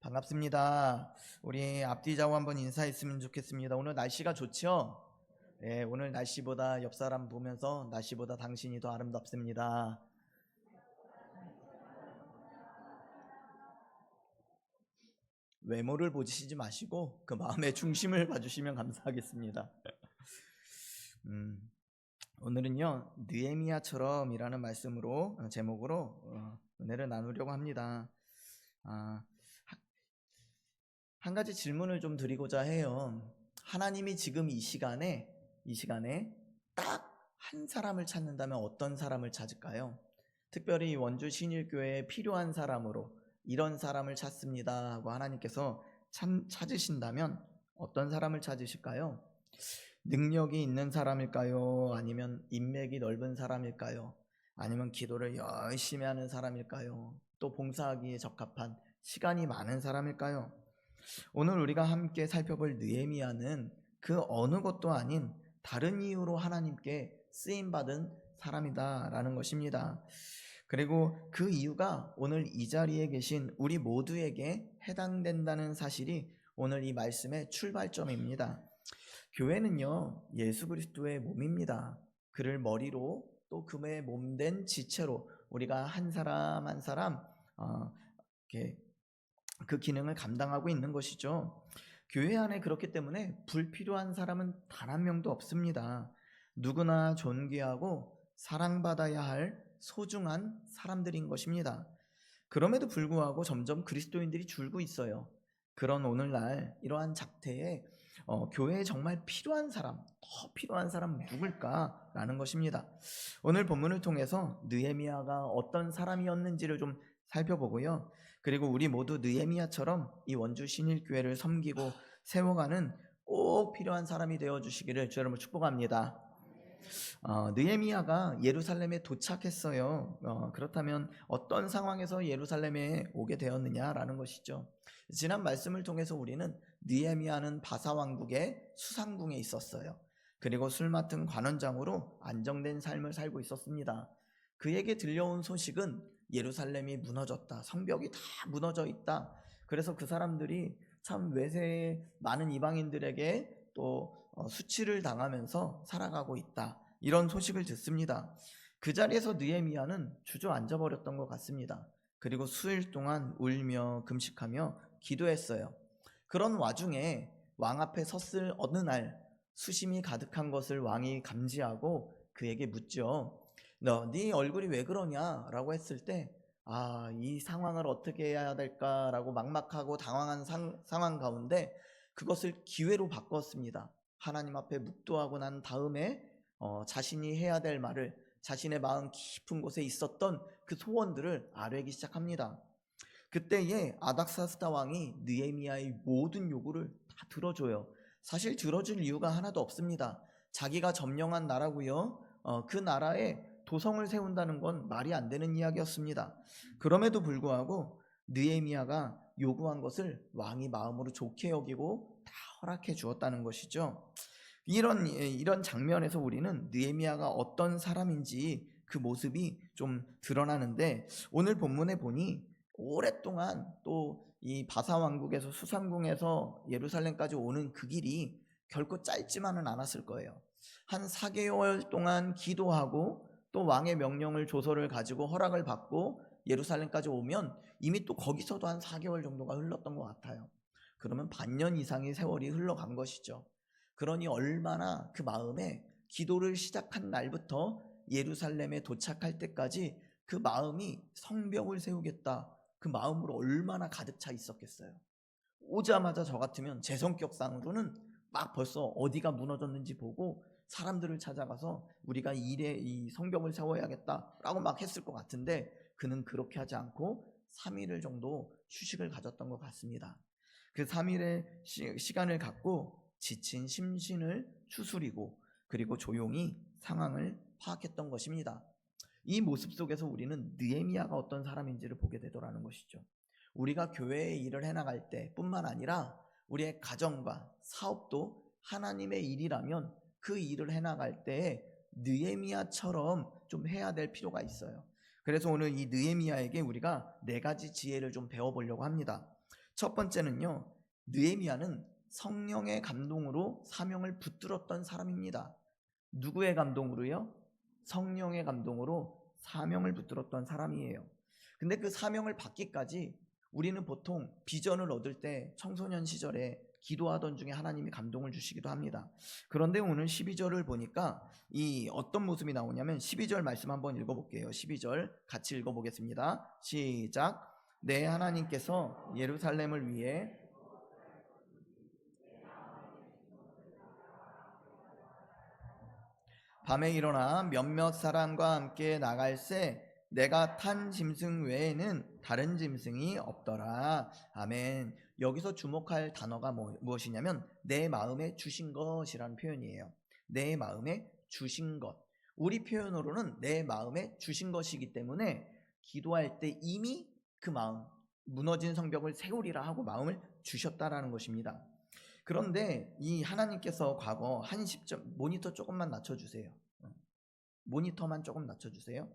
반갑습니다. 우리 앞뒤좌우 한번 인사했으면 좋겠습니다. 오늘 날씨가 좋죠? 네, 오늘 날씨보다 옆 사람 보면서 날씨보다 당신이 더 아름답습니다. 외모를 보시지 마시고 그 마음의 중심을 봐주시면 감사하겠습니다. 음, 오늘은요 느헤미야처럼이라는 말씀으로 제목으로 은혜를 나누려고 합니다. 아, 한 가지 질문을 좀 드리고자 해요. 하나님이 지금 이 시간에 딱 한 사람을 찾는다면 어떤 사람을 찾을까요? 특별히 원주 신일교회에 필요한 사람으로 이런 사람을 찾습니다 하고 하나님께서 찾으신다면 어떤 사람을 찾으실까요? 능력이 있는 사람일까요? 아니면 인맥이 넓은 사람일까요? 아니면 기도를 열심히 하는 사람일까요? 또 봉사하기에 적합한 시간이 많은 사람일까요? 오늘 우리가 함께 살펴볼 느헤미야는 그 어느 것도 아닌 다른 이유로 하나님께 쓰임받은 사람이다라는 것입니다. 그리고 그 이유가 오늘 이 자리에 계신 우리 모두에게 해당된다는 사실이 오늘 이 말씀의 출발점입니다. 교회는요 예수 그리스도의 몸입니다. 그를 머리로 또 그의 몸된 지체로 우리가 한 사람 한 사람 이렇게 그 기능을 감당하고 있는 것이죠. 교회 안에 그렇기 때문에 불필요한 사람은 단 한 명도 없습니다. 누구나 존귀하고 사랑받아야 할 소중한 사람들인 것입니다. 그럼에도 불구하고 점점 그리스도인들이 줄고 있어요. 그런 오늘날 이러한 작태에 교회에 정말 필요한 사람, 더 필요한 사람 누굴까라는 것입니다. 오늘 본문을 통해서 느헤미야가 어떤 사람이었는지를 좀 살펴보고요. 그리고 우리 모두 느헤미야처럼 이 원주 신일교회를 섬기고 세워가는 꼭 필요한 사람이 되어주시기를 주 여러분 축복합니다. 느헤미야가 예루살렘에 도착했어요. 그렇다면 어떤 상황에서 예루살렘에 오게 되었느냐라는 것이죠. 지난 말씀을 통해서 우리는 느헤미야는 바사 왕국의 수상궁에 있었어요. 그리고 술 맡은 관원장으로 안정된 삶을 살고 있었습니다. 그에게 들려온 소식은 예루살렘이 무너졌다, 성벽이 다 무너져 있다. 그래서 그 사람들이 참 외세의 많은 이방인들에게 또 수치를 당하면서 살아가고 있다, 이런 소식을 듣습니다. 그 자리에서 느헤미야는 주저앉아 버렸던 것 같습니다. 그리고 수일 동안 울며 금식하며 기도했어요. 그런 와중에 왕 앞에 섰을 어느 날 수심이 가득한 것을 왕이 감지하고 그에게 묻죠. 네 얼굴이 왜 그러냐 라고 했을 때 이 상황을 어떻게 해야 될까라고 막막하고 당황한 상황 가운데 그것을 기회로 바꿨습니다. 하나님 앞에 묵도하고 난 다음에 자신이 해야 될 말을, 자신의 마음 깊은 곳에 있었던 그 소원들을 아뢰기 시작합니다. 그때에 아닥사스다 왕이 느헤미야의 모든 요구를 다 들어줘요. 사실 들어줄 이유가 하나도 없습니다. 자기가 점령한 나라고요. 그 나라에 도성을 세운다는 건 말이 안 되는 이야기였습니다. 그럼에도 불구하고 느헤미야가 요구한 것을 왕이 마음으로 좋게 여기고 다 허락해 주었다는 것이죠. 이런 장면에서 우리는 느헤미야가 어떤 사람인지 그 모습이 좀 드러나는데, 오늘 본문에 보니 오랫동안 또 이 바사 왕국에서 수상궁에서 예루살렘까지 오는 그 길이 결코 짧지만은 않았을 거예요. 한 4개월 동안 기도하고 또 왕의 명령을 조서를 가지고 허락을 받고 예루살렘까지 오면 이미 또 거기서도 한 4개월 정도가 흘렀던 것 같아요. 그러면 반년 이상의 세월이 흘러간 것이죠. 그러니 얼마나 그 마음에 기도를 시작한 날부터 예루살렘에 도착할 때까지 그 마음이 성벽을 세우겠다, 그 마음으로 얼마나 가득 차 있었겠어요. 오자마자 저 같으면 제 성격상으로는 막 벌써 어디가 무너졌는지 보고 사람들을 찾아가서 우리가 이 성벽을 세워야겠다라고 막 했을 것 같은데, 그는 그렇게 하지 않고 3일 정도 휴식을 가졌던 것 같습니다. 그 3일의 시간을 갖고 지친 심신을 추스리고 그리고 조용히 상황을 파악했던 것입니다. 이 모습 속에서 우리는 느헤미야가 어떤 사람인지를 보게 되더라는 것이죠. 우리가 교회의 일을 해나갈 때 뿐만 아니라 우리의 가정과 사업도 하나님의 일이라면 그 일을 해나갈 때에 느헤미야처럼 좀 해야 될 필요가 있어요. 그래서 오늘 이 느헤미야에게 우리가 4가지 지혜를 좀 배워보려고 합니다. 첫 번째는요, 느헤미야는 성령의 감동으로 사명을 붙들었던 사람입니다. 누구의 감동으로요? 성령의 감동으로 사명을 붙들었던 사람이에요. 근데 그 사명을 받기까지 우리는 보통 비전을 얻을 때 청소년 시절에 기도하던 중에 하나님이 감동을 주시기도 합니다. 그런데 오늘 12절을 보니까 이 어떤 모습이 나오냐면 12절 말씀 한번 읽어볼게요. 12절 같이 읽어보겠습니다. 시작. 내 하나님께서 예루살렘을 위해 밤에 일어나 몇몇 사람과 함께 나갈새 내가 탄 짐승 외에는 다른 짐승이 없더라. 아멘. 여기서 주목할 단어가 무엇이냐면 내 마음에 주신 것이라는 표현이에요. 내 마음에 주신 것. 우리 표현으로는 내 마음에 주신 것이기 때문에 기도할 때 이미 그 마음, 무너진 성벽을 세우리라 하고 마음을 주셨다라는 것입니다. 그런데 이 하나님께서 과거 한 시점, 모니터 조금만 낮춰주세요. 모니터만 조금 낮춰주세요.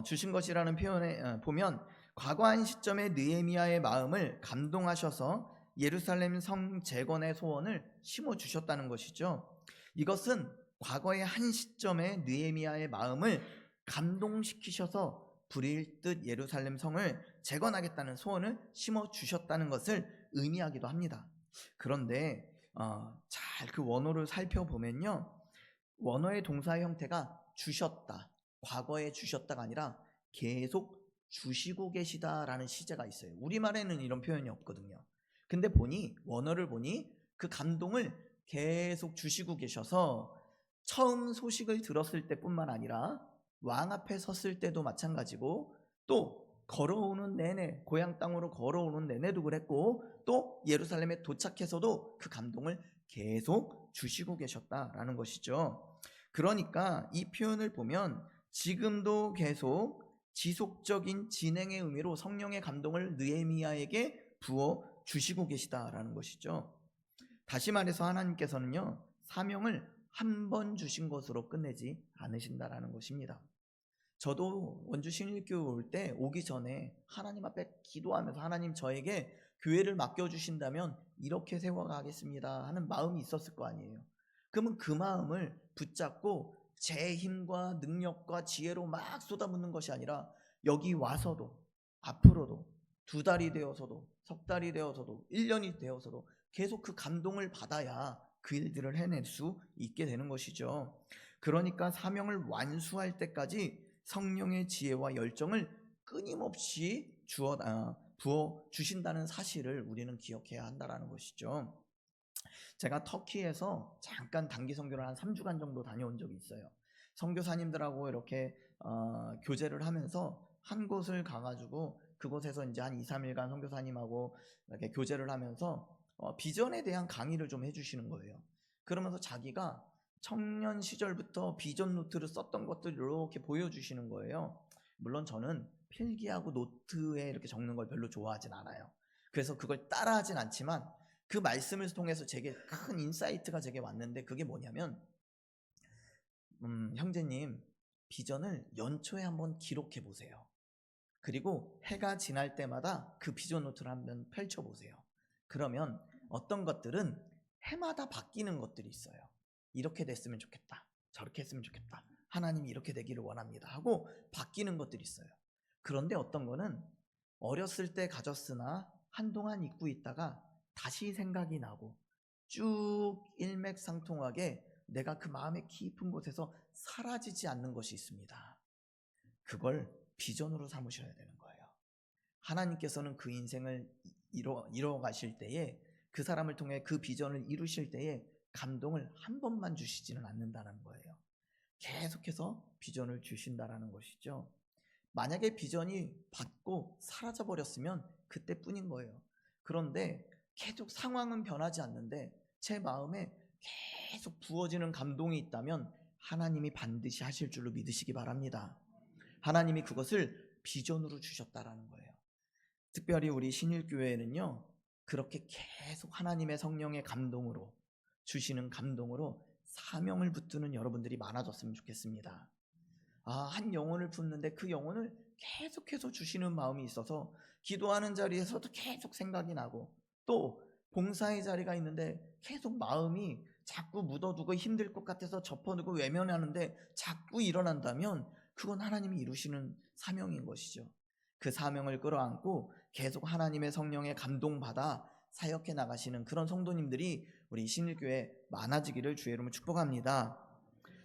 주신 것이라는 표현에 보면 과거 한 시점에 느헤미야의 마음을 감동하셔서 예루살렘 성 재건의 소원을 심어주셨다는 것이죠. 이것은 과거의 한 시점에 느헤미야의 마음을 감동시키셔서 불일 듯 예루살렘 성을 재건하겠다는 소원을 심어주셨다는 것을 의미하기도 합니다. 그런데 잘 그 원어를 살펴보면요, 원어의 동사의 형태가 주셨다, 과거에 주셨다가 아니라 계속 주시고 계시다라는 시제가 있어요. 우리말에는 이런 표현이 없거든요. 근데 원어를 보니 그 감동을 계속 주시고 계셔서 처음 소식을 들었을 때뿐만 아니라 왕 앞에 섰을 때도 마찬가지고, 또 걸어오는 내내, 고향 땅으로 걸어오는 내내도 그랬고, 또 예루살렘에 도착해서도 그 감동을 계속 주시고 계셨다라는 것이죠. 그러니까 이 표현을 보면 지금도 계속 지속적인 진행의 의미로 성령의 감동을 느헤미야에게 부어 주시고 계시다라는 것이죠. 다시 말해서 하나님께서는요, 사명을 한 번 주신 것으로 끝내지 않으신다라는 것입니다. 저도 원주 신일교회 올 때 오기 전에 하나님 앞에 기도하면서 하나님 저에게 교회를 맡겨주신다면 이렇게 세워가겠습니다 하는 마음이 있었을 거 아니에요. 그러면 그 마음을 붙잡고 제 힘과 능력과 지혜로 막 쏟아붓는 것이 아니라 여기 와서도 앞으로도 2달이 되어서도 석 달이 되어서도 1년이 되어서도 계속 그 감동을 받아야 그 일들을 해낼 수 있게 되는 것이죠. 그러니까 사명을 완수할 때까지 성령의 지혜와 열정을 끊임없이 부어 주신다는 사실을 우리는 기억해야 한다는 것이죠. 제가 터키에서 잠깐 단기 선교를 한 3주간 정도 다녀온 적이 있어요. 선교사님들하고 이렇게 교제를 하면서 한 곳을 가가지고 그곳에서 이제 한 2, 3일간 선교사님하고 이렇게 교제를 하면서 비전에 대한 강의를 좀 해주시는 거예요. 그러면서 자기가 청년 시절부터 비전 노트를 썼던 것들을 이렇게 보여주시는 거예요. 물론 저는 필기하고 노트에 이렇게 적는 걸 별로 좋아하진 않아요. 그래서 그걸 따라하진 않지만 그 말씀을 통해서 제게 큰 인사이트가 제게 왔는데, 그게 뭐냐면 형제님, 비전을 연초에 한번 기록해 보세요. 그리고 해가 지날 때마다 그 비전 노트를 한번 펼쳐보세요. 그러면 어떤 것들은 해마다 바뀌는 것들이 있어요. 이렇게 됐으면 좋겠다, 저렇게 했으면 좋겠다, 하나님이 이렇게 되기를 원합니다 하고 바뀌는 것들이 있어요. 그런데 어떤 거는 어렸을 때 가졌으나 한동안 잊고 있다가 다시 생각이 나고 쭉 일맥상통하게 내가 그 마음의 깊은 곳에서 사라지지 않는 것이 있습니다. 그걸 비전으로 삼으셔야 되는 거예요. 하나님께서는 그 인생을 이뤄 가실 때에, 그 사람을 통해 그 비전을 이루실 때에 감동을 한 번만 주시지는 않는다는 거예요. 계속해서 비전을 주신다라는 것이죠. 만약에 비전이 받고 사라져 버렸으면 그때뿐인 거예요. 그런데 계속 상황은 변하지 않는데 제 마음에 계속 부어지는 감동이 있다면 하나님이 반드시 하실 줄로 믿으시기 바랍니다. 하나님이 그것을 비전으로 주셨다라는 거예요. 특별히 우리 신일교회에는요, 그렇게 계속 하나님의 성령의 감동으로, 주시는 감동으로 사명을 붙드는 여러분들이 많아졌으면 좋겠습니다. 한 영혼을 품는데 그 영혼을 계속해서 주시는 마음이 있어서 기도하는 자리에서도 계속 생각이 나고, 또 봉사의 자리가 있는데 계속 마음이 자꾸 묻어두고 힘들 것 같아서 접어두고 외면하는데 자꾸 일어난다면 그건 하나님이 이루시는 사명인 것이죠. 그 사명을 끌어안고 계속 하나님의 성령에 감동받아 사역해 나가시는 그런 성도님들이 우리 신일교회 많아지기를 주의 이름으로 축복합니다.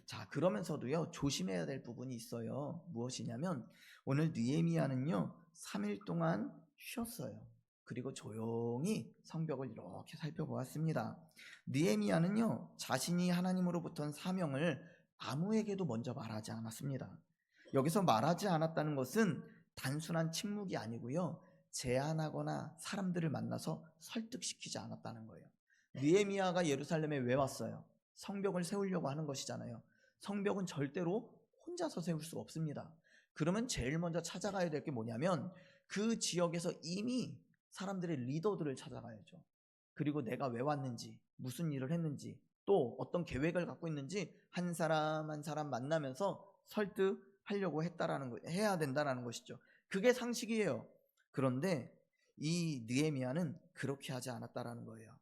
자, 그러면서도요, 조심해야 될 부분이 있어요. 무엇이냐면 오늘 느헤미야는요 3일 동안 쉬었어요. 그리고 조용히 성벽을 이렇게 살펴보았습니다. 느헤미야는요 자신이 하나님으로부터 사명을 아무에게도 먼저 말하지 않았습니다. 여기서 말하지 않았다는 것은 단순한 침묵이 아니고요, 제안하거나 사람들을 만나서 설득시키지 않았다는 거예요. 느헤미야가 예루살렘에 왜 왔어요? 성벽을 세우려고 하는 것이잖아요. 성벽은 절대로 혼자서 세울 수 없습니다. 그러면 제일 먼저 찾아가야 될 게 뭐냐면 그 지역에서 이미 사람들의 리더들을 찾아가야죠. 그리고 내가 왜 왔는지, 무슨 일을 했는지, 또 어떤 계획을 갖고 있는지 한 사람 한 사람 만나면서 설득하려고 해야 된다는 것이죠. 그게 상식이에요. 그런데 이 느헤미야는 그렇게 하지 않았다라는 거예요.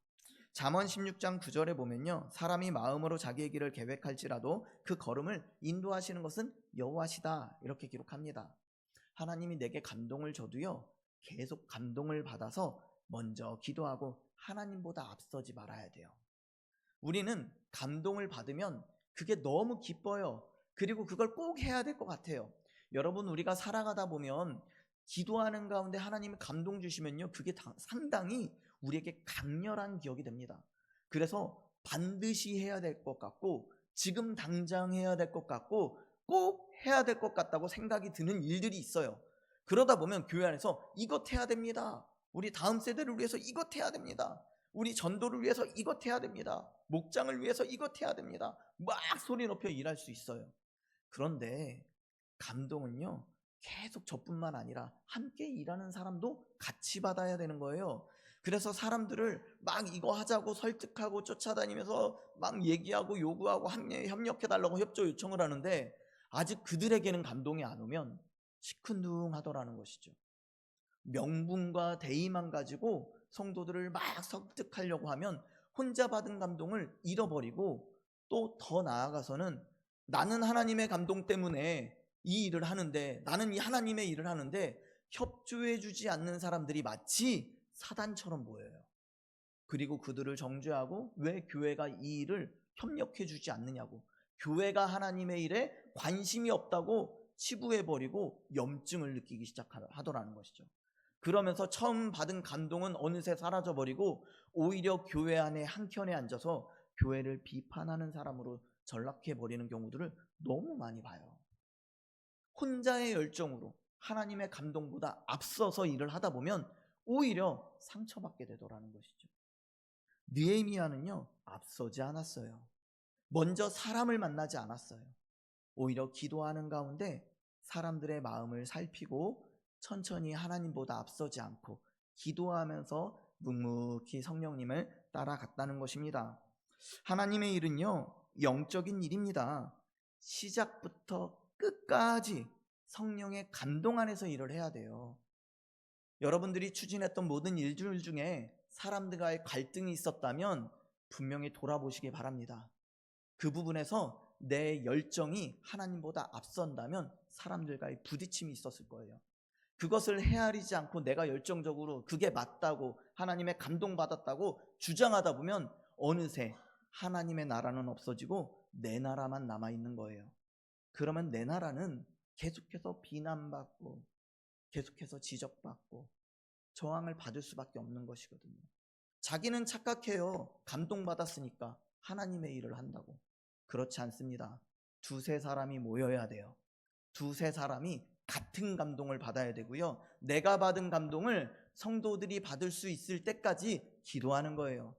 잠언 16장 9절에 보면요, 사람이 마음으로 자기의 길을 계획할지라도 그 걸음을 인도하시는 것은 여호와시다, 이렇게 기록합니다. 하나님이 내게 감동을 줘도요, 계속 감동을 받아서 먼저 기도하고 하나님보다 앞서지 말아야 돼요. 우리는 감동을 받으면 그게 너무 기뻐요. 그리고 그걸 꼭 해야 될 것 같아요. 여러분, 우리가 살아가다 보면 기도하는 가운데 하나님이 감동 주시면요, 그게 상당히 우리에게 강렬한 기억이 됩니다. 그래서 반드시 해야 될 것 같고, 지금 당장 해야 될 것 같고, 꼭 해야 될 것 같다고 생각이 드는 일들이 있어요. 그러다 보면 교회 안에서 이것 해야 됩니다. 우리 다음 세대를 위해서 이것 해야 됩니다. 우리 전도를 위해서 이것 해야 됩니다. 목장을 위해서 이것 해야 됩니다. 막 소리 높여 일할 수 있어요. 그런데 감동은요, 계속 저뿐만 아니라 함께 일하는 사람도 같이 받아야 되는 거예요. 그래서 사람들을 막 이거 하자고 설득하고 쫓아다니면서 막 얘기하고 요구하고 협력해달라고 협조 요청을 하는데 아직 그들에게는 감동이 안 오면 시큰둥하더라는 것이죠. 명분과 대의만 가지고 성도들을 막 설득하려고 하면 혼자 받은 감동을 잃어버리고, 또 더 나아가서는 나는 하나님의 감동 때문에 이 일을 하는데, 나는 이 하나님의 일을 하는데 협조해주지 않는 사람들이 마치 사단처럼 보여요. 그리고 그들을 정죄하고 왜 교회가 이 일을 협력해주지 않느냐고, 교회가 하나님의 일에 관심이 없다고 치부해버리고 염증을 느끼기 시작하더라는 것이죠. 그러면서 처음 받은 감동은 어느새 사라져버리고 오히려 교회 안에 한켠에 앉아서 교회를 비판하는 사람으로 전락해버리는 경우들을 너무 많이 봐요. 혼자의 열정으로 하나님의 감동보다 앞서서 일을 하다 보면 오히려 상처받게 되더라는 것이죠. 느헤미야는요, 앞서지 않았어요. 먼저 사람을 만나지 않았어요. 오히려 기도하는 가운데 사람들의 마음을 살피고 천천히 하나님보다 앞서지 않고 기도하면서 묵묵히 성령님을 따라갔다는 것입니다. 하나님의 일은요, 영적인 일입니다. 시작부터 끝까지 성령의 감동 안에서 일을 해야 돼요. 여러분들이 추진했던 모든 일들 중에 사람들과의 갈등이 있었다면 분명히 돌아보시기 바랍니다. 그 부분에서 내 열정이 하나님보다 앞선다면 사람들과의 부딪힘이 있었을 거예요. 그것을 헤아리지 않고 내가 열정적으로 그게 맞다고 하나님의 감동받았다고 주장하다 보면 어느새 하나님의 나라는 없어지고 내 나라만 남아있는 거예요. 그러면 내 나라는 계속해서 비난받고 계속해서 지적받고 저항을 받을 수밖에 없는 것이거든요. 자기는 착각해요. 감동받았으니까 하나님의 일을 한다고. 그렇지 않습니다. 두세 사람이 모여야 돼요. 두세 사람이 같은 감동을 받아야 되고요, 내가 받은 감동을 성도들이 받을 수 있을 때까지 기도하는 거예요.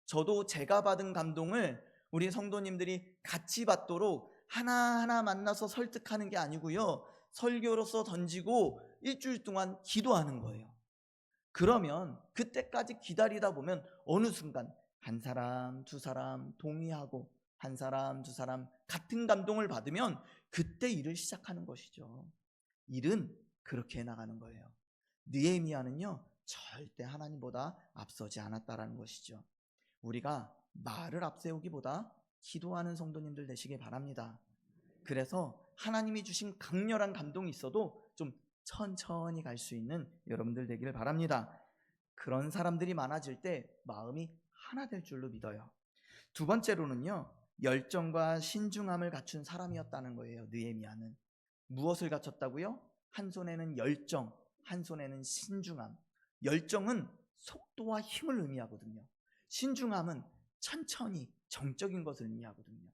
저도 제가 받은 감동을 우리 성도님들이 같이 받도록 하나하나 만나서 설득하는 게 아니고요, 설교로서 던지고 일주일 동안 기도하는 거예요. 그러면 그때까지 기다리다 보면 어느 순간 한 사람 두 사람 동의하고 한 사람 두 사람 같은 감동을 받으면 그때 일을 시작하는 것이죠. 일은 그렇게 나가는 거예요. 느헤미야는요 절대 하나님보다 앞서지 않았다라는 것이죠. 우리가 말을 앞세우기보다 기도하는 성도님들 되시길 바랍니다. 그래서 하나님이 주신 강렬한 감동이 있어도 좀 천천히 갈 수 있는 여러분들 되기를 바랍니다. 그런 사람들이 많아질 때 마음이 하나 될 줄로 믿어요. 두 번째로는요, 열정과 신중함을 갖춘 사람이었다는 거예요. 느헤미야는 무엇을 갖췄다고요? 한 손에는 열정, 한 손에는 신중함. 열정은 속도와 힘을 의미하거든요. 신중함은 천천히 정적인 것을 의미하거든요.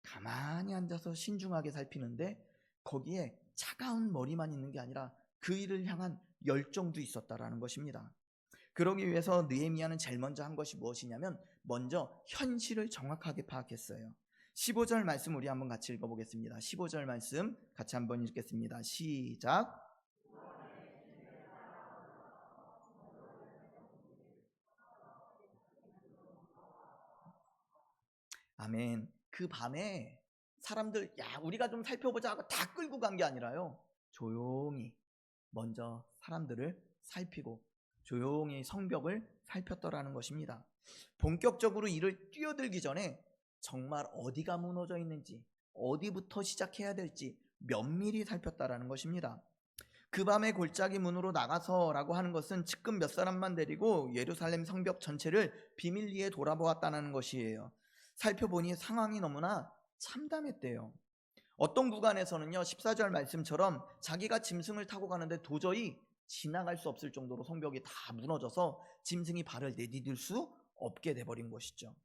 가만히 앉아서 신중하게 살피는데 거기에 차가운 머리만 있는 게 아니라 그 일을 향한 열정도 있었다라는 것입니다. 그러기 위해서 느헤미야는 제일 먼저 한 것이 무엇이냐면 먼저 현실을 정확하게 파악했어요. 15절 말씀 우리 한번 같이 읽어보겠습니다. 15절 말씀 같이 한번 읽겠습니다. 시작. 아멘. 그 밤에 사람들 우리가 좀 살펴보자 하고 다 끌고 간 게 아니라요, 조용히 먼저 사람들을 살피고 조용히 성벽을 살폈더라는 것입니다. 본격적으로 일을 뛰어들기 전에 정말 어디가 무너져 있는지, 어디부터 시작해야 될지 면밀히 살폈다라는 것입니다. 그 밤에 골짜기 문으로 나가서라고 하는 것은 측근 몇 사람만 데리고 예루살렘 성벽 전체를 비밀리에 돌아보았다는 것이에요. 살펴보니 상황이 너무나 참담했대요. 어떤 구간에서는요 14절 말씀처럼 자기가 짐승을 타고 가는데 도저히 지나갈 수 없을 정도로 성벽이 다 무너져서 짐승이 발을 내디딜 수 없게 돼버린 것이죠.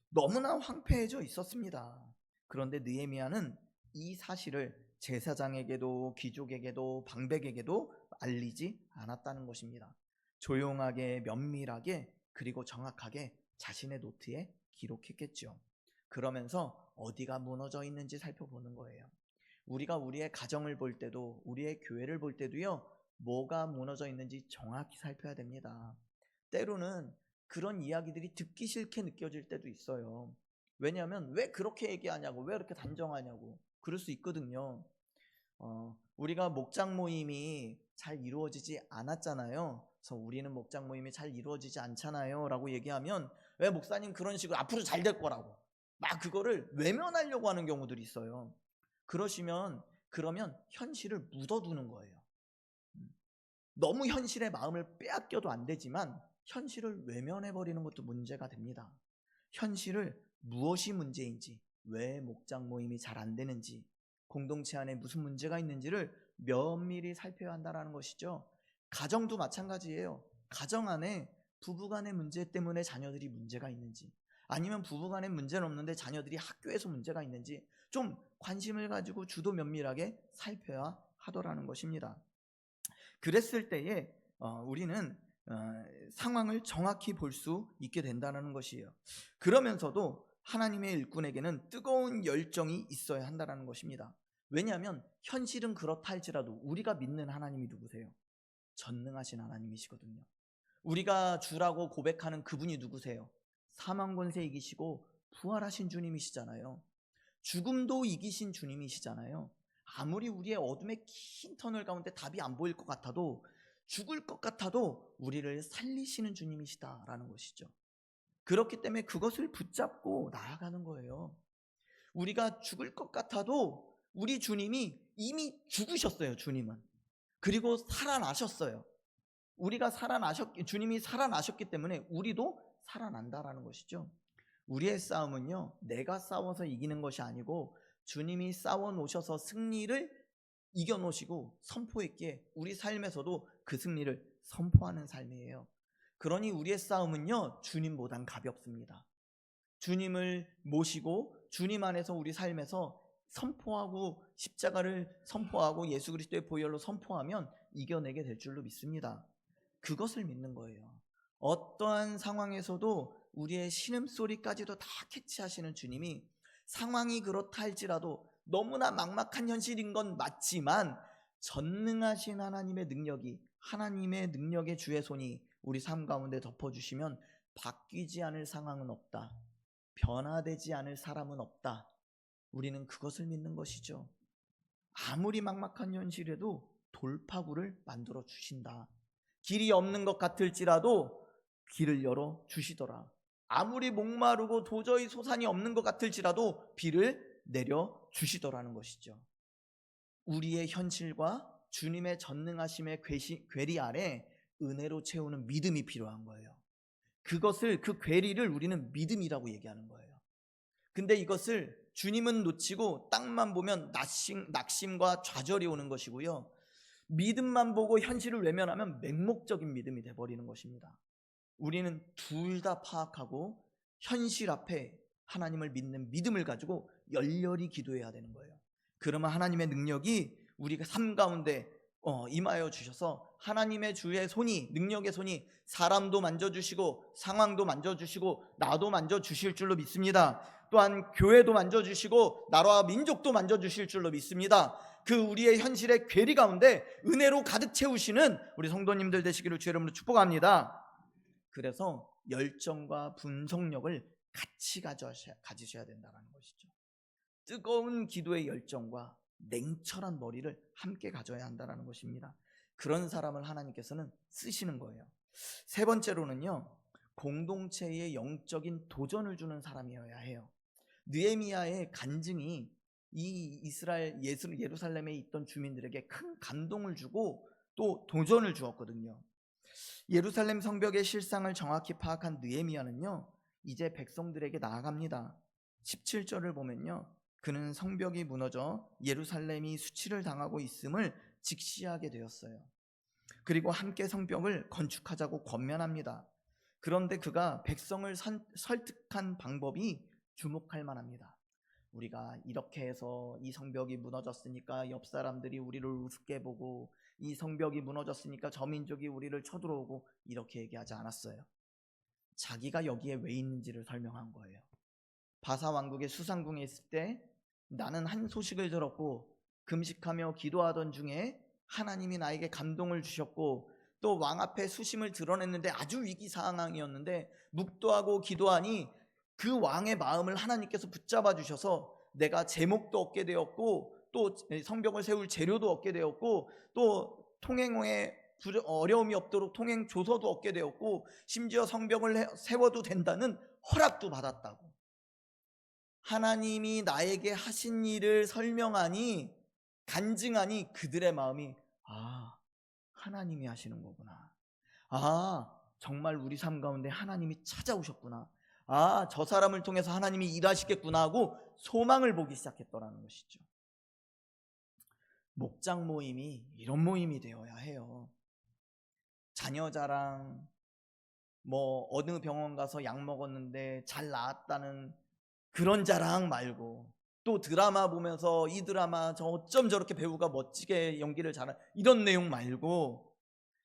너무나 황폐해져 있었습니다. 그런데 느헤미야는 이 사실을 제사장에게도 귀족에게도 방백에게도 알리지 않았다는 것입니다. 조용하게 면밀하게 그리고 정확하게 자신의 노트에 기록했겠죠. 그러면서 어디가 무너져 있는지 살펴보는 거예요. 우리가 우리의 가정을 볼 때도 우리의 교회를 볼 때도요 뭐가 무너져 있는지 정확히 살펴야 됩니다. 때로는 그런 이야기들이 듣기 싫게 느껴질 때도 있어요. 왜냐하면 왜 그렇게 얘기하냐고, 왜 이렇게 단정하냐고 그럴 수 있거든요. 우리가 목장 모임이 잘 이루어지지 않았잖아요. 그래서 우리는 목장 모임이 잘 이루어지지 않잖아요 라고 얘기하면 왜 목사님 그런 식으로 앞으로 잘 될 거라고 막 그거를 외면하려고 하는 경우들이 있어요. 그러면 현실을 묻어두는 거예요. 너무 현실의 마음을 빼앗겨도 안 되지만 현실을 외면해버리는 것도 문제가 됩니다. 현실을 무엇이 문제인지, 왜 목장 모임이 잘 안 되는지, 공동체 안에 무슨 문제가 있는지를 면밀히 살펴야 한다는 것이죠. 가정도 마찬가지예요. 가정 안에 부부간의 문제 때문에 자녀들이 문제가 있는지, 아니면 부부간에 문제는 없는데 자녀들이 학교에서 문제가 있는지 좀 관심을 가지고 주도 면밀하게 살펴야 하더라는 것입니다. 그랬을 때에 우리는 상황을 정확히 볼 수 있게 된다는 것이에요. 그러면서도 하나님의 일꾼에게는 뜨거운 열정이 있어야 한다는 것입니다. 왜냐하면 현실은 그렇다 할지라도 우리가 믿는 하나님이 누구세요? 전능하신 하나님이시거든요. 우리가 주라고 고백하는 그분이 누구세요? 사망 권세 이기시고 부활하신 주님이시잖아요. 죽음도 이기신 주님이시잖아요. 아무리 우리의 어둠의 긴 터널 가운데 답이 안 보일 것 같아도, 죽을 것 같아도 우리를 살리시는 주님이시다라는 것이죠. 그렇기 때문에 그것을 붙잡고 나아가는 거예요. 우리가 죽을 것 같아도 우리 주님이 이미 죽으셨어요. 주님은. 그리고 살아나셨어요. 주님이 살아나셨기 때문에 우리도 살아난다라는 것이죠. 우리의 싸움은요 내가 싸워서 이기는 것이 아니고 주님이 싸워 놓으셔서 승리를 이겨 놓으시고 선포했기에 우리 삶에서도 그 승리를 선포하는 삶이에요. 그러니 우리의 싸움은요 주님보단 가볍습니다. 주님을 모시고 주님 안에서 우리 삶에서 선포하고 십자가를 선포하고 예수 그리스도의 보혈로 선포하면 이겨내게 될 줄로 믿습니다. 그것을 믿는 거예요. 어떠한 상황에서도 우리의 신음소리까지도 다 캐치하시는 주님이 상황이 그렇다 할지라도 너무나 막막한 현실인 건 맞지만 전능하신 하나님의 능력의 주의 손이 우리 삶 가운데 덮어주시면 바뀌지 않을 상황은 없다. 변화되지 않을 사람은 없다. 우리는 그것을 믿는 것이죠. 아무리 막막한 현실에도 돌파구를 만들어 주신다. 길이 없는 것 같을지라도 길을 열어 주시더라. 아무리 목마르고 도저히 소산이 없는 것 같을지라도 비를 내려 주시더라는 것이죠. 우리의 현실과 주님의 전능하심의 괴리 아래 은혜로 채우는 믿음이 필요한 거예요. 그 괴리를 우리는 믿음이라고 얘기하는 거예요. 근데 이것을 주님은 놓치고 땅만 보면 낙심과 좌절이 오는 것이고요. 믿음만 보고 현실을 외면하면 맹목적인 믿음이 돼버리는 것입니다. 우리는 둘 다 파악하고 현실 앞에 하나님을 믿는 믿음을 가지고 열렬히 기도해야 되는 거예요. 그러면 하나님의 능력이 우리가 삶 가운데 임하여 주셔서 하나님의 주의 손이, 능력의 손이 사람도 만져주시고 상황도 만져주시고 나도 만져주실 줄로 믿습니다. 또한 교회도 만져주시고 나라와 민족도 만져주실 줄로 믿습니다. 그 우리의 현실의 괴리 가운데 은혜로 가득 채우시는 우리 성도님들 되시기를 주의 이름으로 축복합니다. 그래서 열정과 분석력을 같이 가지셔야 된다는 것이죠. 뜨거운 기도의 열정과 냉철한 머리를 함께 가져야 한다는 것입니다. 그런 사람을 하나님께서는 쓰시는 거예요. 세 번째로는요, 공동체의 영적인 도전을 주는 사람이어야 해요. 느헤미야의 간증이 이 예루살렘에 있던 주민들에게 큰 감동을 주고 또 도전을 주었거든요. 예루살렘 성벽의 실상을 정확히 파악한 느헤미야는요, 이제 백성들에게 나아갑니다. 17절을 보면요, 그는 성벽이 무너져 예루살렘이 수치를 당하고 있음을 직시하게 되었어요. 그리고 함께 성벽을 건축하자고 권면합니다. 그런데 그가 백성을 설득한 방법이 주목할 만합니다. 우리가 이렇게 해서 이 성벽이 무너졌으니까 옆 사람들이 우리를 우습게 보고, 이 성벽이 무너졌으니까 저 민족이 우리를 쳐들어오고, 이렇게 얘기하지 않았어요. 자기가 여기에 왜 있는지를 설명한 거예요. 바사 왕국의 수상궁에 있을 때 나는 한 소식을 들었고 금식하며 기도하던 중에 하나님이 나에게 감동을 주셨고 또 왕 앞에 수심을 드러냈는데 아주 위기 상황이었는데 묵도하고 기도하니 그 왕의 마음을 하나님께서 붙잡아 주셔서 내가 제목도 얻게 되었고 또 성벽을 세울 재료도 얻게 되었고 또 통행에 어려움이 없도록 통행 조서도 얻게 되었고 심지어 성벽을 세워도 된다는 허락도 받았다고. 하나님이 나에게 하신 일을 설명하니, 간증하니 그들의 마음이 하나님이 하시는 거구나. 정말 우리 삶 가운데 하나님이 찾아오셨구나. 저 사람을 통해서 하나님이 일하시겠구나 하고 소망을 보기 시작했더라는 것이죠. 목장 모임이 이런 모임이 되어야 해요. 자녀 자랑, 어느 병원 가서 약 먹었는데 잘 나았다는 그런 자랑 말고, 또 드라마 보면서 이 드라마 어쩜 저렇게 배우가 멋지게 연기를 잘하, 이런 내용 말고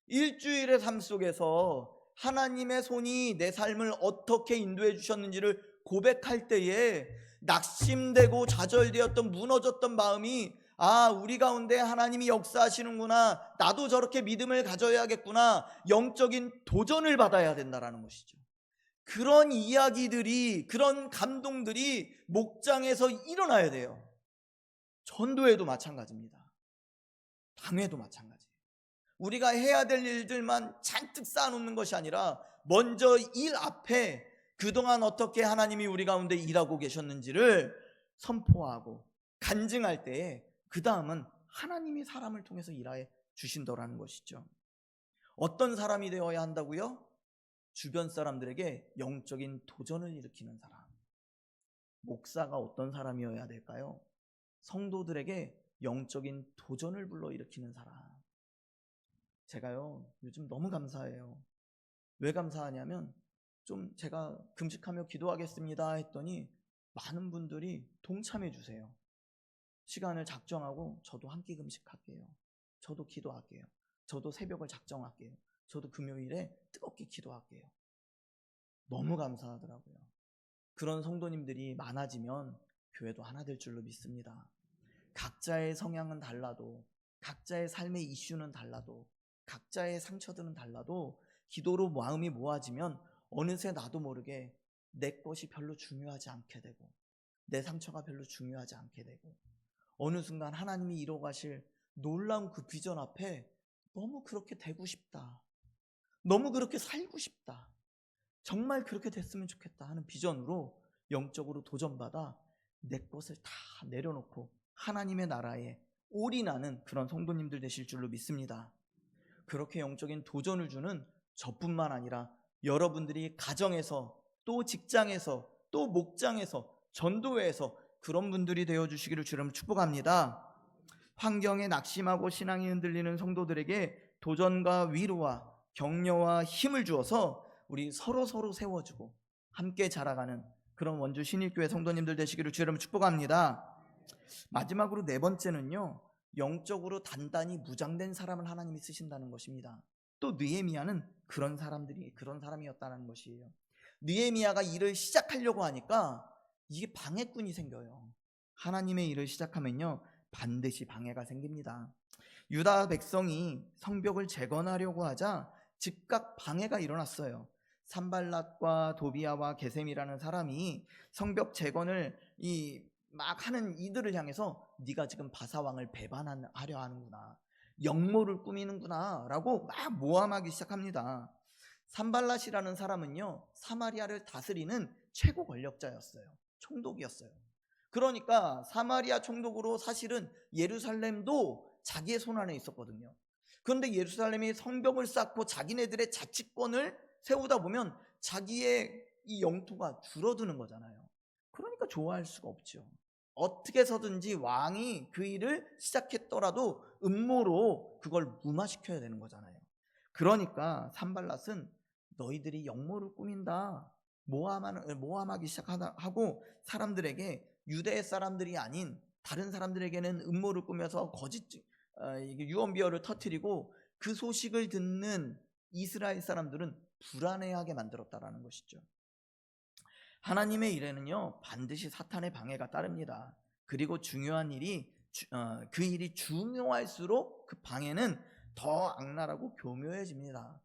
일주일의 삶 속에서 하나님의 손이 내 삶을 어떻게 인도해 주셨는지를 고백할 때에 낙심되고 좌절되었던 무너졌던 마음이 우리 가운데 하나님이 역사하시는구나, 나도 저렇게 믿음을 가져야겠구나, 영적인 도전을 받아야 된다는 것이죠. 그런 이야기들이, 그런 감동들이 목장에서 일어나야 돼요. 전도회도 마찬가지입니다. 당회도 마찬가지예요. 우리가 해야 될 일들만 잔뜩 쌓아놓는 것이 아니라 먼저 일 앞에 그동안 어떻게 하나님이 우리 가운데 일하고 계셨는지를 선포하고 간증할 때에 그 다음은 하나님이 사람을 통해서 일하여 주신다라는 것이죠. 어떤 사람이 되어야 한다고요? 주변 사람들에게 영적인 도전을 일으키는 사람. 목사가 어떤 사람이어야 될까요? 성도들에게 영적인 도전을 불러일으키는 사람. 제가요 요즘 너무 감사해요. 왜 감사하냐면 제가 금식하며 기도하겠습니다 했더니 많은 분들이 동참해 주세요. 시간을 작정하고 저도 함께 금식할게요, 저도 기도할게요, 저도 새벽을 작정할게요, 저도 금요일에 뜨겁게 기도할게요. 너무 감사하더라고요. 그런 성도님들이 많아지면 교회도 하나 될 줄로 믿습니다. 각자의 성향은 달라도, 각자의 삶의 이슈는 달라도, 각자의 상처들은 달라도 기도로 마음이 모아지면 어느새 나도 모르게 내 것이 별로 중요하지 않게 되고 내 상처가 별로 중요하지 않게 되고 어느 순간 하나님이 이뤄가실 놀라운 그 비전 앞에 너무 그렇게 되고 싶다, 너무 그렇게 살고 싶다, 정말 그렇게 됐으면 좋겠다 하는 비전으로 영적으로 도전받아 내 것을 다 내려놓고 하나님의 나라에 올인하는 그런 성도님들 되실 줄로 믿습니다. 그렇게 영적인 도전을 주는 저뿐만 아니라 여러분들이 가정에서, 또 직장에서, 또 목장에서, 전도회에서 그런 분들이 되어주시기를 주님을 축복합니다. 환경에 낙심하고 신앙이 흔들리는 성도들에게 도전과 위로와 격려와 힘을 주어서 우리 서로 세워주고 함께 자라가는 그런 원주 신일교회 성도님들 되시기를 주님을 축복합니다. 마지막으로 네 번째는요, 영적으로 단단히 무장된 사람을 하나님이 쓰신다는 것입니다. 또 느헤미야는 그런 사람이었다는 것이에요. 느헤미야가 일을 시작하려고 하니까 이게 방해꾼이 생겨요. 하나님의 일을 시작하면요, 반드시 방해가 생깁니다. 유다 백성이 성벽을 재건하려고 하자 즉각 방해가 일어났어요. 산발랏과 도비아와 게셈이라는 사람이 성벽 재건을 막 하는 이들을 향해서 네가 지금 바사왕을 배반하려 하는구나, 역모를 꾸미는구나 라고 막 모함하기 시작합니다. 산발랏이라는 사람은요, 사마리아를 다스리는 최고 권력자였어요. 총독이었어요. 그러니까 사마리아 총독으로 사실은 예루살렘도 자기의 손 안에 있었거든요. 그런데 예루살렘이 성벽을 쌓고 자기네들의 자치권을 세우다 보면 자기의 이 영토가 줄어드는 거잖아요. 그러니까 좋아할 수가 없죠. 어떻게 해서든지 왕이 그 일을 시작했더라도 음모로 그걸 무마시켜야 되는 거잖아요. 그러니까 산발랏은 너희들이 역모를 꾸민다, 모함하기 시작하고 사람들에게, 유대 사람들이 아닌 다른 사람들에게는 음모를 꾸며서 거짓 유언비어를 터뜨리고 그 소식을 듣는 이스라엘 사람들은 불안해하게 만들었다라는 것이죠. 하나님의 일에는요, 반드시 사탄의 방해가 따릅니다. 그리고 중요한 일이 그 일이 중요할수록 그 방해는 더 악랄하고 교묘해집니다.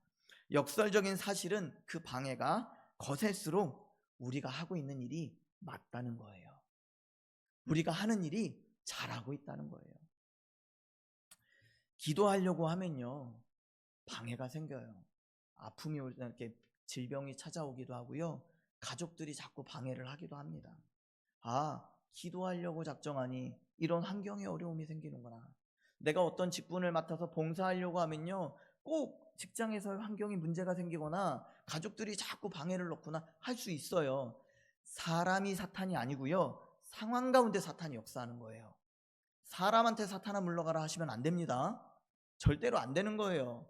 역설적인 사실은 그 방해가 거셀수록 우리가 하고 있는 일이 맞다는 거예요. 우리가 하는 일이 잘하고 있다는 거예요. 기도하려고 하면요, 방해가 생겨요. 아픔이 이렇게 질병이 찾아오기도 하고요, 가족들이 자꾸 방해를 하기도 합니다. 기도하려고 작정하니 이런 환경에 어려움이 생기는구나. 내가 어떤 직분을 맡아서 봉사하려고 하면요, 꼭 직장에서 환경이 문제가 생기거나 가족들이 자꾸 방해를 넣거나 할 수 있어요. 사람이 사탄이 아니고요, 상황 가운데 사탄이 역사하는 거예요. 사람한테 사탄아 물러가라 하시면 안 됩니다. 절대로 안 되는 거예요.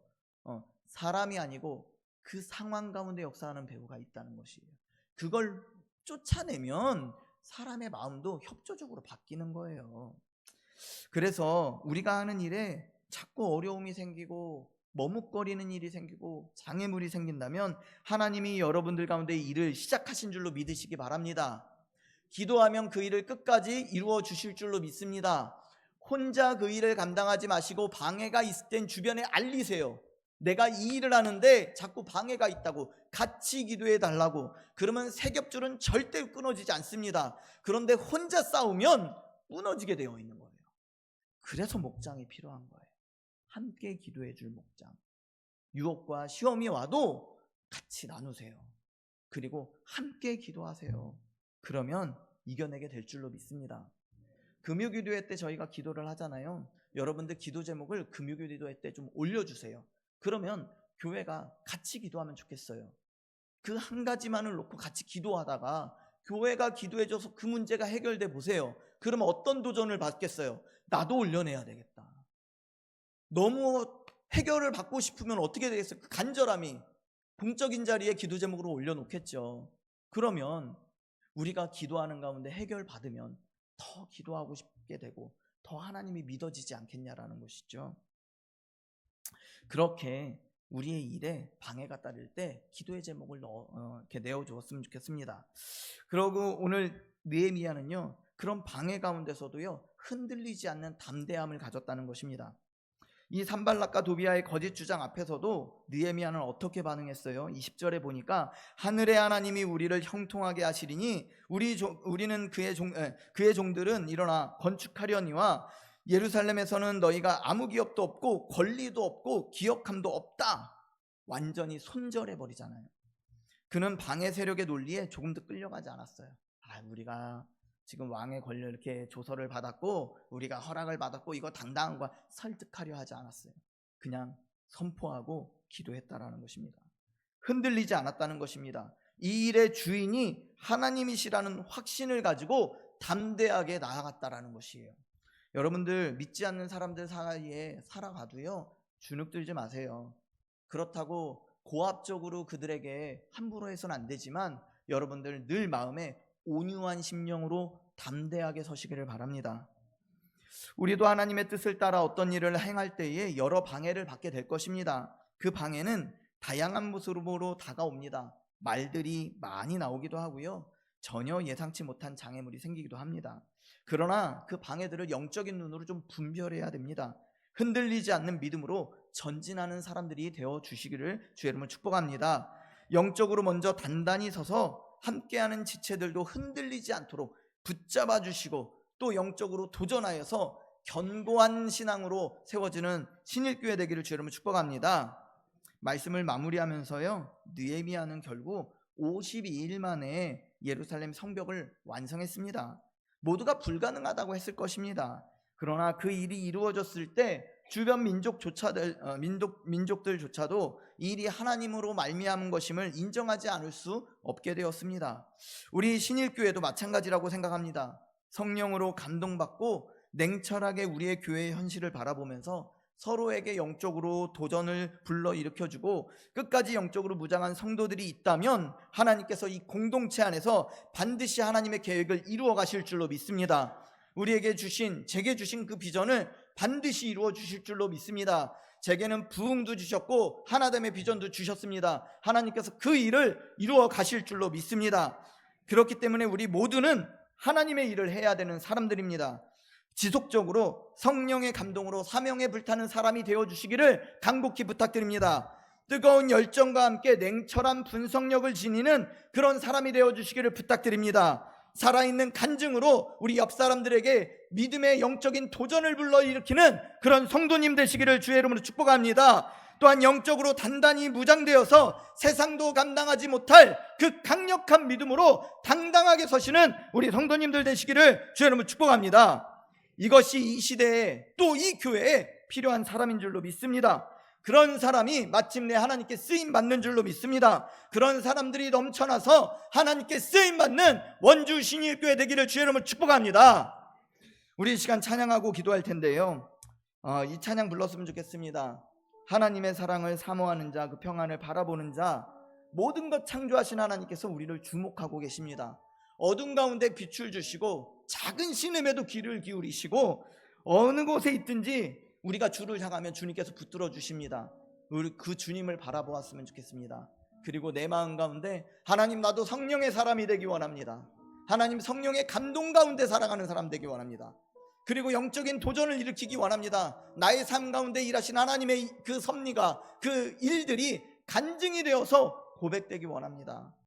사람이 아니고 그 상황 가운데 역사하는 배후가 있다는 것이에요. 그걸 쫓아내면 사람의 마음도 협조적으로 바뀌는 거예요. 그래서 우리가 하는 일에 자꾸 어려움이 생기고 머뭇거리는 일이 생기고 장애물이 생긴다면 하나님이 여러분들 가운데 일을 시작하신 줄로 믿으시기 바랍니다. 기도하면 그 일을 끝까지 이루어 주실 줄로 믿습니다. 혼자 그 일을 감당하지 마시고 방해가 있을 땐 주변에 알리세요. 내가 이 일을 하는데 자꾸 방해가 있다고, 같이 기도해 달라고. 그러면 세겹줄은 절대 끊어지지 않습니다. 그런데 혼자 싸우면 무너지게 되어 있는 거예요. 그래서 목장이 필요한 거예요. 함께 기도해 줄 목장. 유혹과 시험이 와도 같이 나누세요. 그리고 함께 기도하세요. 그러면 이겨내게 될 줄로 믿습니다. 금요기도회 때 저희가 기도를 하잖아요. 여러분들 기도 제목을 금요기도회 때 좀 올려주세요. 그러면 교회가 같이 기도하면 좋겠어요. 그 한 가지만을 놓고 같이 기도하다가 교회가 기도해줘서 그 문제가 해결돼 보세요. 그러면 어떤 도전을 받겠어요? 나도 올려내야 되겠다. 너무 해결을 받고 싶으면 어떻게 되겠어요? 그 간절함이 공적인 자리에 기도 제목으로 올려놓겠죠. 그러면 우리가 기도하는 가운데 해결 받으면 더 기도하고 싶게 되고 더 하나님이 믿어지지 않겠냐라는 것이죠. 그렇게 우리의 일에 방해가 따를 때 기도의 제목을 이렇게 내어주었으면 좋겠습니다. 그리고 오늘 느헤미야는요, 그런 방해 가운데서도요 흔들리지 않는 담대함을 가졌다는 것입니다. 이 산발락과 도비아의 거짓 주장 앞에서도 느헤미야는 어떻게 반응했어요? 20절에 보니까 하늘의 하나님이 우리를 형통하게 하시리니 우리는 그의 종들은 일어나 건축하려니와 예루살렘에서는 너희가 아무 기업도 없고 권리도 없고 기억함도 없다. 완전히 손절해 버리잖아요. 그는 방해 세력의 논리에 조금도 끌려가지 않았어요. 우리가 지금 왕의 권력 이렇게 조서를 받았고 우리가 허락을 받았고 이거 당당한 거야 설득하려 하지 않았어요. 그냥 선포하고 기도했다라는 것입니다. 흔들리지 않았다는 것입니다. 이 일의 주인이 하나님이시라는 확신을 가지고 담대하게 나아갔다라는 것이에요. 여러분들 믿지 않는 사람들 사이에 살아가도요 주눅들지 마세요. 그렇다고 고압적으로 그들에게 함부로 해서는 안 되지만 여러분들 늘 마음에 온유한 심령으로 담대하게 서시기를 바랍니다. 우리도 하나님의 뜻을 따라 어떤 일을 행할 때에 여러 방해를 받게 될 것입니다. 그 방해는 다양한 모습으로 다가옵니다. 말들이 많이 나오기도 하고요. 전혀 예상치 못한 장애물이 생기기도 합니다. 그러나 그 방해들을 영적인 눈으로 좀 분별해야 됩니다. 흔들리지 않는 믿음으로 전진하는 사람들이 되어 주시기를 주의 이름으로 축복합니다. 영적으로 먼저 단단히 서서 함께하는 지체들도 흔들리지 않도록 붙잡아 주시고 또 영적으로 도전하여서 견고한 신앙으로 세워지는 신일교회 되기를 주의 이름으로 축복합니다. 말씀을 마무리하면서요 느헤미야는 결국 52일 만에 예루살렘 성벽을 완성했습니다. 모두가 불가능하다고 했을 것입니다. 그러나 그 일이 이루어졌을 때 주변 민족들조차도 이 일이 하나님으로 말미암은 것임을 인정하지 않을 수 없게 되었습니다. 우리 신일교회도 마찬가지라고 생각합니다. 성령으로 감동받고 냉철하게 우리의 교회의 현실을 바라보면서 서로에게 영적으로 도전을 불러일으켜주고 끝까지 영적으로 무장한 성도들이 있다면 하나님께서 이 공동체 안에서 반드시 하나님의 계획을 이루어 가실 줄로 믿습니다. 제게 주신 그 비전을 반드시 이루어 주실 줄로 믿습니다. 제게는 부흥도 주셨고 하나됨의 비전도 주셨습니다. 하나님께서 그 일을 이루어 가실 줄로 믿습니다. 그렇기 때문에 우리 모두는 하나님의 일을 해야 되는 사람들입니다. 지속적으로 성령의 감동으로 사명에 불타는 사람이 되어주시기를 간곡히 부탁드립니다. 뜨거운 열정과 함께 냉철한 분석력을 지니는 그런 사람이 되어주시기를 부탁드립니다. 살아있는 간증으로 우리 옆 사람들에게 믿음의 영적인 도전을 불러일으키는 그런 성도님 되시기를 주의 이름으로 축복합니다. 또한 영적으로 단단히 무장되어서 세상도 감당하지 못할 그 강력한 믿음으로 당당하게 서시는 우리 성도님들 되시기를 주의 이름으로 축복합니다. 이것이 이 시대에 또 이 교회에 필요한 사람인 줄로 믿습니다. 그런 사람이 마침내 하나님께 쓰임받는 줄로 믿습니다. 그런 사람들이 넘쳐나서 하나님께 쓰임받는 원주 신일교회 되기를 주의 이름으로 축복합니다. 우리 이 시간 찬양하고 기도할 텐데요 이 찬양 불렀으면 좋겠습니다. 하나님의 사랑을 사모하는 자, 그 평안을 바라보는 자, 모든 것 창조하신 하나님께서 우리를 주목하고 계십니다. 어둠 가운데 빛을 주시고 작은 신음에도 귀를 기울이시고 어느 곳에 있든지 우리가 주를 향하면 주님께서 붙들어 주십니다. 우리 그 주님을 바라보았으면 좋겠습니다. 그리고 내 마음 가운데 하나님, 나도 성령의 사람이 되기 원합니다. 하나님, 성령의 감동 가운데 살아가는 사람 되기 원합니다. 그리고 영적인 도전을 일으키기 원합니다. 나의 삶 가운데 일하신 하나님의 그 섭리가, 그 일들이 간증이 되어서 고백되기 원합니다.